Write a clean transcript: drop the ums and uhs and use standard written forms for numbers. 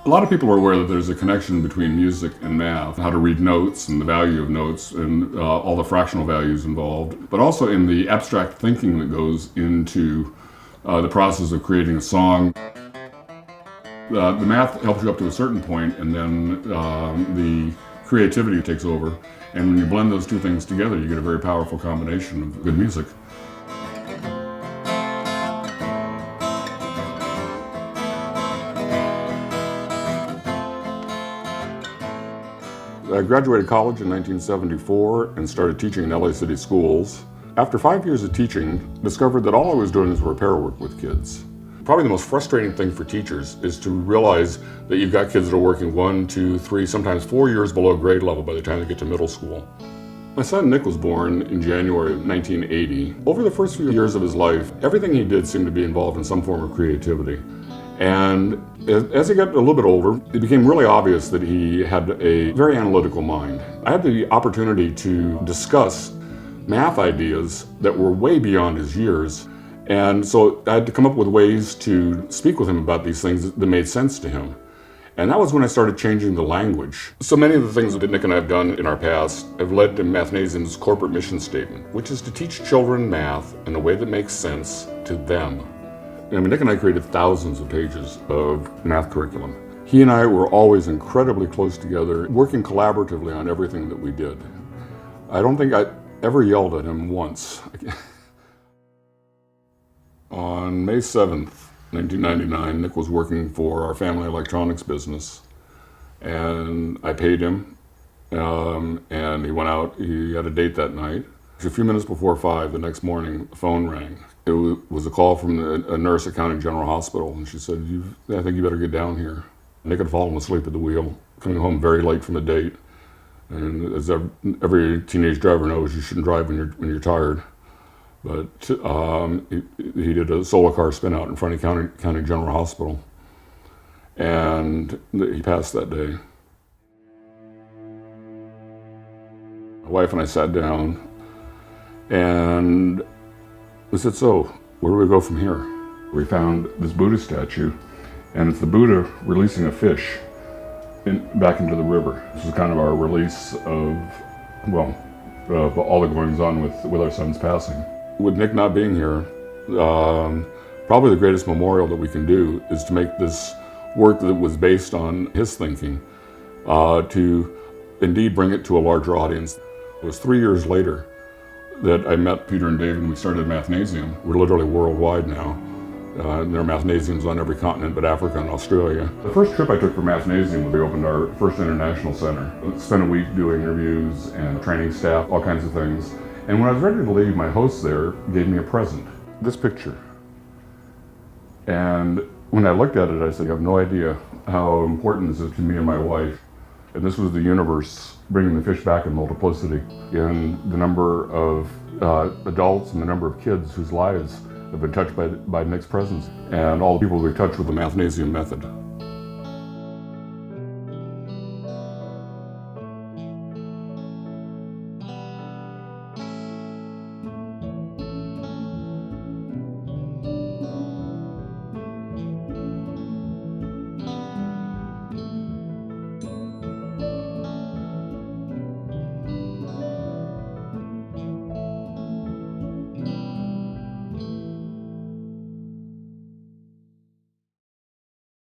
A lot of people are aware that there's a connection between music and math, how to read notes and the value of notes and all the fractional values involved, but also in the abstract thinking that goes into the process of creating a song. The math helps you up to a certain point, and then the creativity takes over. And when you blend those two things together, you get a very powerful combination of good music. I graduated college in 1974 and started teaching in LA City schools. After 5 years of teaching, discovered that all I was doing was repair work with kids. Probably the most frustrating thing for teachers is to realize that you've got kids that are working 1, 2, 3, sometimes 4 years below grade level by the time they get to middle school. My son Nick was born in January of 1980. Over the first few years of his life, everything he did seemed to be involved in some form of creativity. And as he got a little bit older, it became really obvious that he had a very analytical mind. I had the opportunity to discuss math ideas that were way beyond his years. And so I had to come up with ways to speak with him about these things that made sense to him. And that was when I started changing the language. So many of the things that Nick and I have done in our past have led to Mathnasium's corporate mission statement, which is to teach children math in a way that makes sense to them. I mean, Nick and I created thousands of pages of math curriculum. He and I were always incredibly close together, working collaboratively on everything that we did. I don't think I ever yelled at him once. On May 7th, 1999, Nick was working for our family electronics business, and I paid him, and he went out. He had a date that night. A few minutes before 5 the next morning, the phone rang. It was a call from a nurse at County General Hospital, and she said, I think you better get down here. Nick had fallen asleep at the wheel, coming home very late from a date. And as every teenage driver knows, you shouldn't drive when you're tired. But he did a solo car spin out in front of County General Hospital, and he passed that day. My wife and I sat down, and we said, so, where do we go from here? We found this Buddha statue, and it's the Buddha releasing a fish back into the river. This was kind of our release of all the goings on with our son's passing. With Nick not being here, probably the greatest memorial that we can do is to make this work that was based on his thinking, to indeed bring it to a larger audience. It was 3 years later that I met Peter and David and we started Mathnasium. We're literally worldwide now. There are Mathnasiums on every continent but Africa and Australia. The first trip I took for Mathnasium, we opened our first international center. Spent a week doing interviews and training staff, all kinds of things. And when I was ready to leave, my host there gave me a present, this picture. And when I looked at it, I said, you have no idea how important this is to me and my wife. And this was the universe bringing the fish back in multiplicity, in the number of adults and the number of kids whose lives have been touched by Nick's presence, and all the people we've touched with the Mathnasium method.